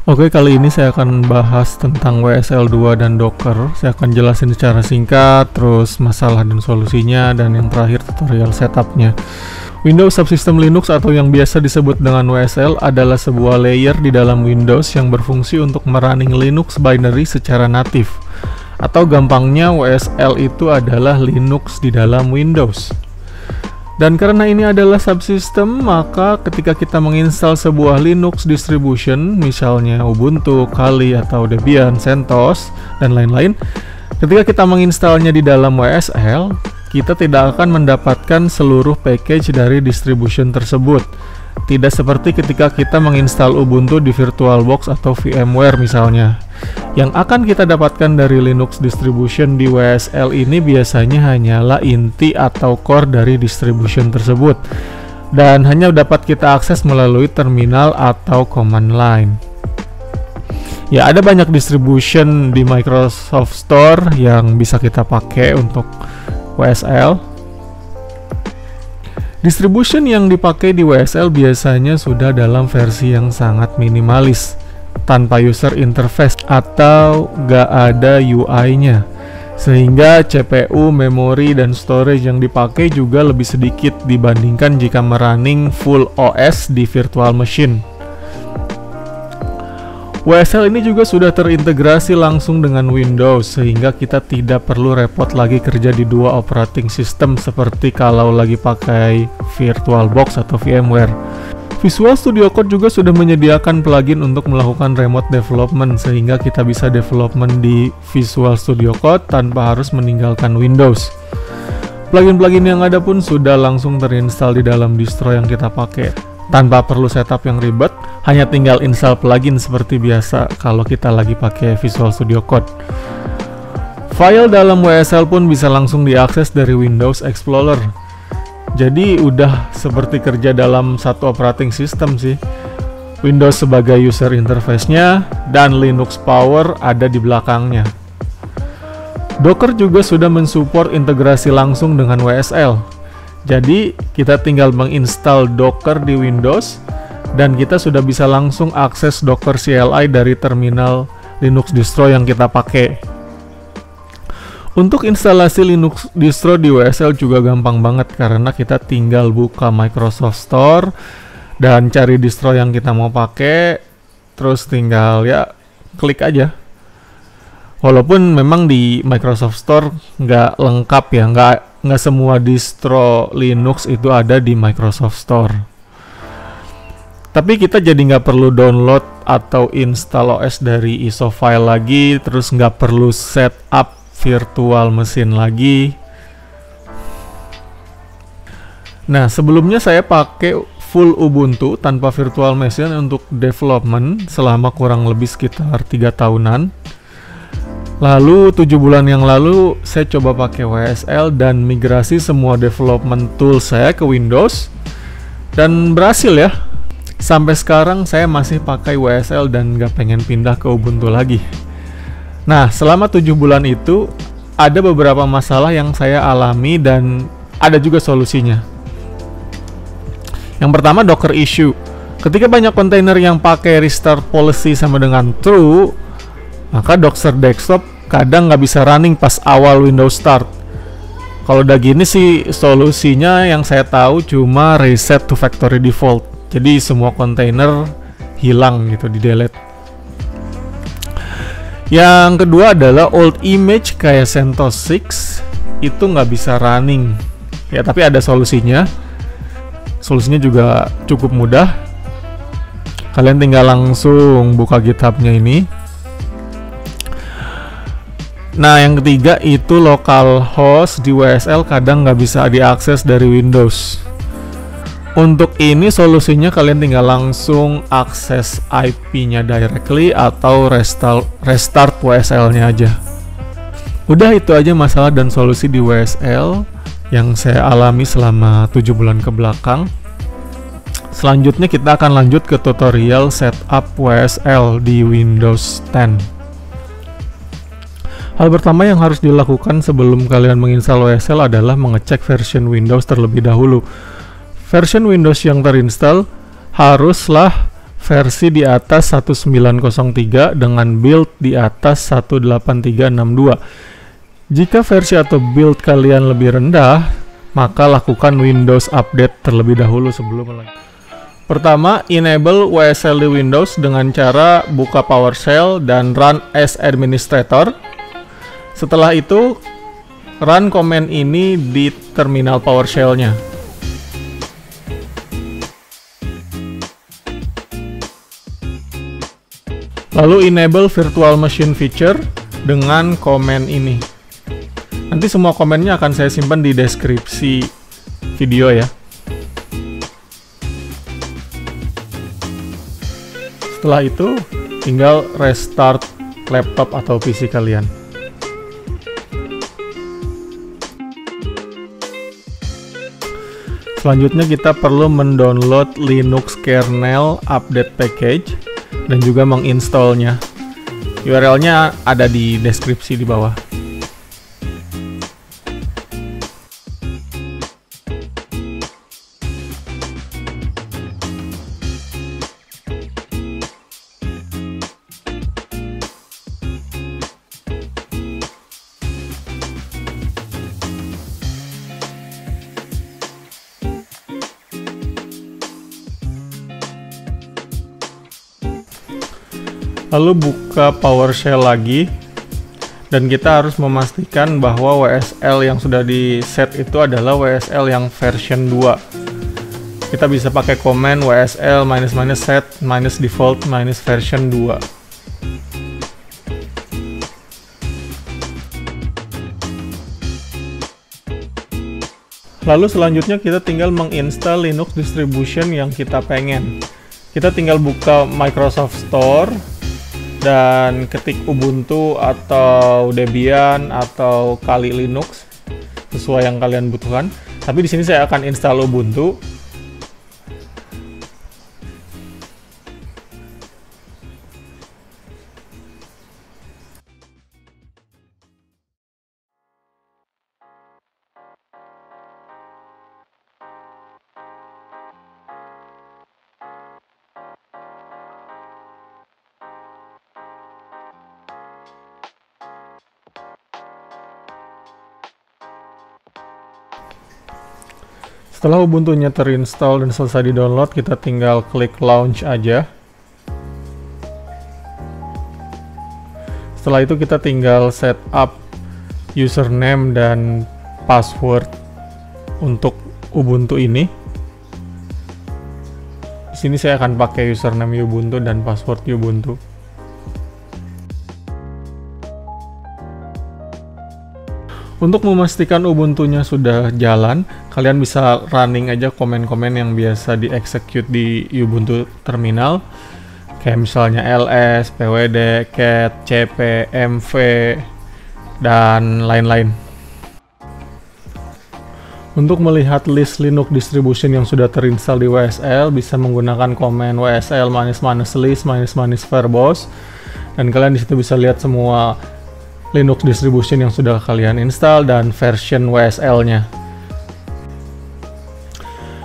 Oke, kali ini saya akan bahas tentang WSL 2 dan Docker. Saya akan jelasin secara singkat, terus masalah dan solusinya, dan yang terakhir tutorial setupnya. Windows Subsystem Linux atau yang biasa disebut dengan WSL adalah sebuah layer di dalam Windows yang berfungsi untuk merunning Linux binary secara natif. Atau gampangnya WSL itu adalah Linux di dalam Windows. Dan karena ini adalah subsystem, maka ketika kita menginstal sebuah Linux distribution, misalnya Ubuntu, Kali, atau Debian, CentOS, dan lain-lain, ketika kita menginstalnya di dalam WSL, kita tidak akan mendapatkan seluruh package dari distribution tersebut. Tidak seperti ketika kita menginstal Ubuntu di VirtualBox atau VMware misalnya. Yang akan kita dapatkan dari Linux distribution di WSL ini biasanya hanyalah inti atau core dari distribution tersebut, dan hanya dapat kita akses melalui terminal atau command line. Ya, ada banyak distribution di Microsoft Store yang bisa kita pakai untuk WSL. Distribution yang dipakai di WSL biasanya sudah dalam versi yang sangat minimalis, tanpa user interface atau gak ada UI-nya, sehingga CPU, memori, dan storage yang dipakai juga lebih sedikit dibandingkan jika merunning full OS di virtual machine. WSL ini juga sudah terintegrasi langsung dengan Windows, sehingga kita tidak perlu repot lagi kerja di dua operating system seperti kalau lagi pakai VirtualBox atau VMware. Visual Studio Code juga sudah menyediakan plugin untuk melakukan remote development, sehingga kita bisa development di Visual Studio Code tanpa harus meninggalkan Windows. Plugin-plugin yang ada pun sudah langsung terinstall di dalam distro yang kita pakai, tanpa perlu setup yang ribet, hanya tinggal install plugin seperti biasa kalau kita lagi pakai Visual Studio Code. File dalam WSL pun bisa langsung diakses dari Windows Explorer. Jadi udah seperti kerja dalam satu operating system sih. Windows sebagai user interface-nya dan Linux Power ada di belakangnya. Docker juga sudah mensupport integrasi langsung dengan WSL. Jadi kita tinggal menginstal Docker di Windows dan kita sudah bisa langsung akses Docker CLI dari terminal Linux distro yang kita pakai. Untuk instalasi Linux distro di WSL juga gampang banget karena kita tinggal buka Microsoft Store dan cari distro yang kita mau pakai, terus tinggal ya klik aja. Walaupun memang di Microsoft Store nggak lengkap ya, nggak semua distro Linux itu ada di Microsoft Store. Tapi kita jadi nggak perlu download atau install OS dari ISO file lagi, terus nggak perlu setup virtual mesin lagi. Nah, sebelumnya saya pakai full Ubuntu tanpa virtual machine untuk development selama kurang lebih sekitar 3 tahunan. Lalu 7 bulan yang lalu saya coba pakai WSL dan migrasi semua development tool saya ke Windows, dan berhasil ya. Sampai sekarang saya masih pakai WSL dan gak pengen pindah ke Ubuntu lagi. Nah, selama 7 bulan itu ada beberapa masalah yang saya alami dan ada juga solusinya. Yang pertama, Docker issue. Ketika banyak kontainer yang pakai restart policy sama dengan true, maka Docker desktop kadang nggak bisa running pas awal Windows Start. Kalau udah gini sih solusinya yang saya tahu cuma reset to factory default. Jadi semua kontainer hilang gitu, di delete. Yang kedua adalah old image kayak CentOS 6 itu nggak bisa running. Ya, tapi ada solusinya. Solusinya juga cukup mudah. Kalian tinggal langsung buka GitHub-nya ini. Nah, yang ketiga itu localhost di WSL kadang nggak bisa diakses dari Windows. Untuk ini solusinya kalian tinggal langsung akses IP-nya directly atau restart WSL-nya aja. Udah, itu aja masalah dan solusi di WSL yang saya alami selama 7 bulan ke belakang. Selanjutnya kita akan lanjut ke tutorial setup WSL di Windows 10. Hal pertama yang harus dilakukan sebelum kalian menginstal WSL adalah mengecek version Windows terlebih dahulu. Version Windows yang terinstall haruslah versi di atas 1903 dengan build di atas 18362. Jika versi atau build kalian lebih rendah, maka lakukan Windows Update terlebih dahulu sebelum melanjutkan. Pertama, enable WSL di Windows dengan cara buka PowerShell dan run as administrator. Setelah itu, run command ini di terminal PowerShell-nya. Lalu enable virtual machine feature dengan command ini. Nanti semua komennya akan saya simpan di deskripsi video ya. Setelah itu, tinggal restart laptop atau PC kalian. Selanjutnya kita perlu mendownload Linux kernel update package dan juga menginstallnya. URL-nya ada di deskripsi di bawah. Lalu buka PowerShell lagi, dan kita harus memastikan bahwa WSL yang sudah di set itu adalah WSL yang version 2. Kita bisa pakai command WSL -set -default -version 2. Lalu selanjutnya kita tinggal menginstal Linux distribution yang kita pengen. Kita tinggal buka Microsoft Store dan ketik Ubuntu atau Debian atau Kali Linux sesuai yang kalian butuhkan. Tapi di sini saya akan install Ubuntu. Setelah Ubuntu-nya terinstall dan selesai di-download, kita tinggal klik launch aja. Setelah itu kita tinggal setup username dan password untuk Ubuntu ini. Di sini saya akan pakai username Ubuntu dan password Ubuntu. Untuk memastikan Ubuntu-nya sudah jalan, kalian bisa running aja komen-komen yang biasa di-execute di Ubuntu terminal, kayak misalnya ls, pwd, cat, cp, mv, dan lain-lain. Untuk melihat list Linux distribution yang sudah terinstall di WSL, bisa menggunakan komen WSL -list -verbose, dan kalian disitu bisa lihat semua Linux distribution yang sudah kalian install dan version WSL-nya.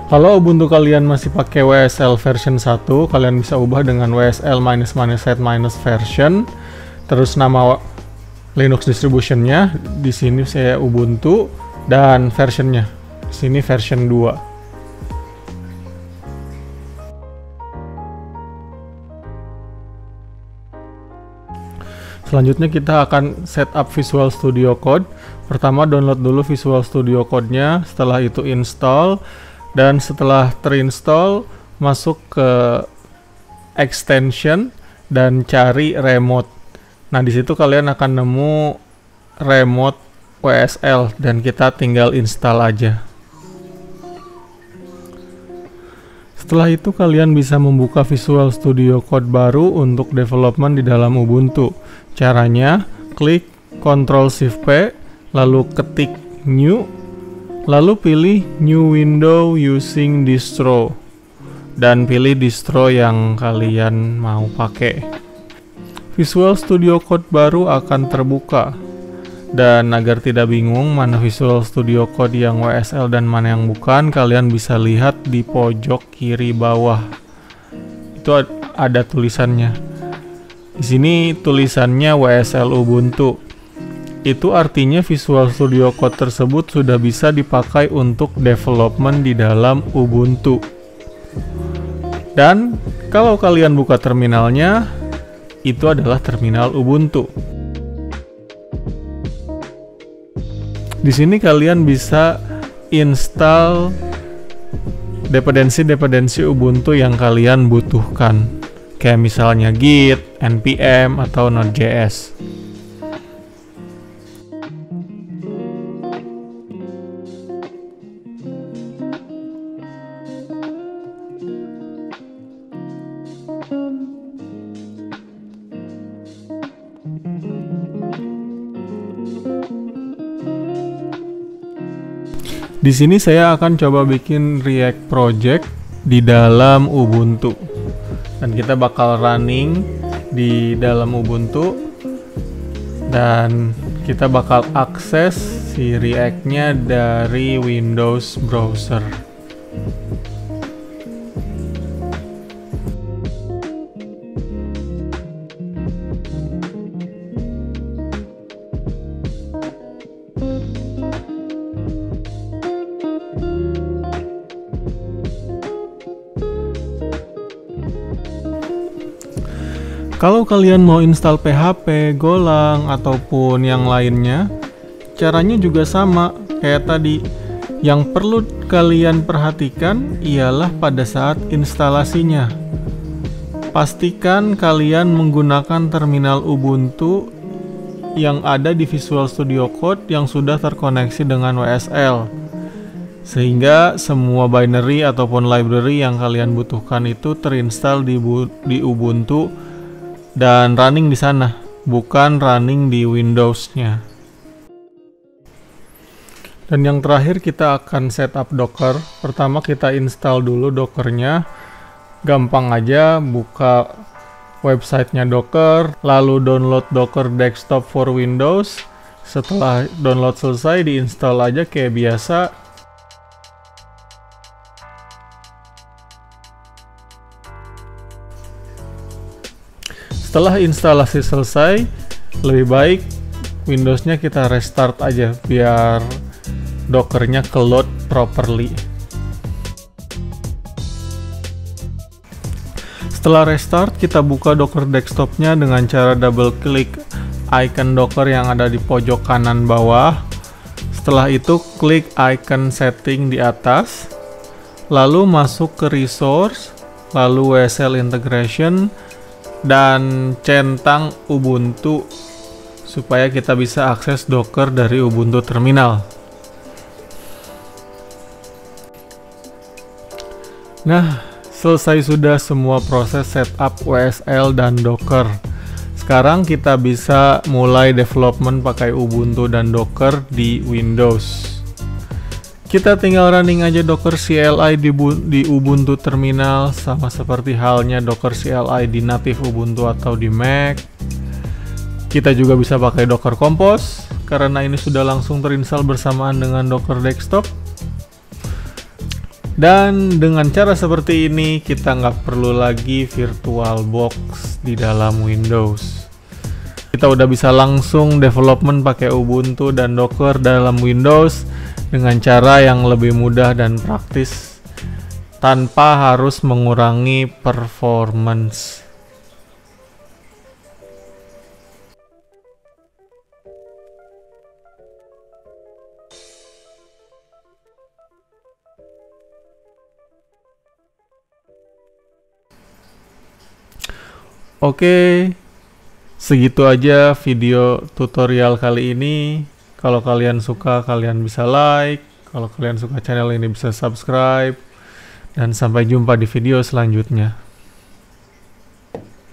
Kalau Ubuntu kalian masih pakai WSL version 1, kalian bisa ubah dengan WSL -set -version, terus nama Linux distribution-nya. Di sini saya Ubuntu dan version-nya. Di sini version 2. Selanjutnya kita akan setup Visual Studio Code. Pertama download dulu Visual Studio Code-nya, setelah itu install, dan setelah terinstall masuk ke extension dan cari remote. Nah, di situ kalian akan nemu remote WSL dan kita tinggal install aja. Setelah itu kalian bisa membuka Visual Studio Code baru untuk development di dalam Ubuntu. Caranya, klik Ctrl+Shift+P, lalu ketik New, lalu pilih New Window using distro, dan pilih distro yang kalian mau pakai. Visual Studio Code baru akan terbuka. Dan agar tidak bingung mana Visual Studio Code yang WSL dan mana yang bukan, kalian bisa lihat di pojok kiri bawah. Itu ada tulisannya. Di sini tulisannya WSL Ubuntu. Itu artinya Visual Studio Code tersebut sudah bisa dipakai untuk development di dalam Ubuntu. Dan kalau kalian buka terminalnya, itu adalah terminal Ubuntu. Di sini kalian bisa install dependensi-dependensi Ubuntu yang kalian butuhkan, kayak misalnya Git, npm, atau Node.js. Di sini saya akan coba bikin React project di dalam Ubuntu, dan kita bakal running di dalam Ubuntu, dan kita bakal akses si React-nya dari Windows browser. Kalau kalian mau install PHP, Golang, ataupun yang lainnya, caranya juga sama kayak tadi. Yang perlu kalian perhatikan ialah pada saat instalasinya. Pastikan kalian menggunakan terminal Ubuntu yang ada di Visual Studio Code yang sudah terkoneksi dengan WSL. Sehingga semua binary ataupun library yang kalian butuhkan itu terinstall di Ubuntu dan running di sana, bukan running di Windows-nya. Dan yang terakhir kita akan setup Docker. Pertama kita install dulu Docker-nya. Gampang aja, buka websitenya Docker, lalu download Docker Desktop for Windows. Setelah download selesai, diinstal aja kayak biasa. Setelah instalasi selesai, lebih baik Windows-nya kita restart aja biar Docker-nya ke load properly. Setelah restart, kita buka Docker Desktop-nya dengan cara double klik icon Docker yang ada di pojok kanan bawah. Setelah itu klik icon setting di atas, lalu masuk ke resource, lalu WSL integration, dan centang Ubuntu supaya kita bisa akses Docker dari Ubuntu terminal. Nah, selesai sudah semua proses setup WSL dan Docker. Sekarang kita bisa mulai development pakai Ubuntu dan Docker di Windows. Kita tinggal running aja Docker CLI di Ubuntu terminal, sama seperti halnya Docker CLI di native Ubuntu atau di Mac. Kita juga bisa pakai Docker Compose, karena ini sudah langsung terinstall bersamaan dengan Docker Desktop. Dan dengan cara seperti ini, kita nggak perlu lagi VirtualBox di dalam Windows. Kita udah bisa langsung development pakai Ubuntu dan Docker dalam Windows dengan cara yang lebih mudah dan praktis tanpa harus mengurangi performance. Oke, segitu aja video tutorial kali ini. Kalau kalian suka, kalian bisa like. Kalau kalian suka channel ini, bisa subscribe. Dan sampai jumpa di video selanjutnya.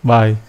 Bye.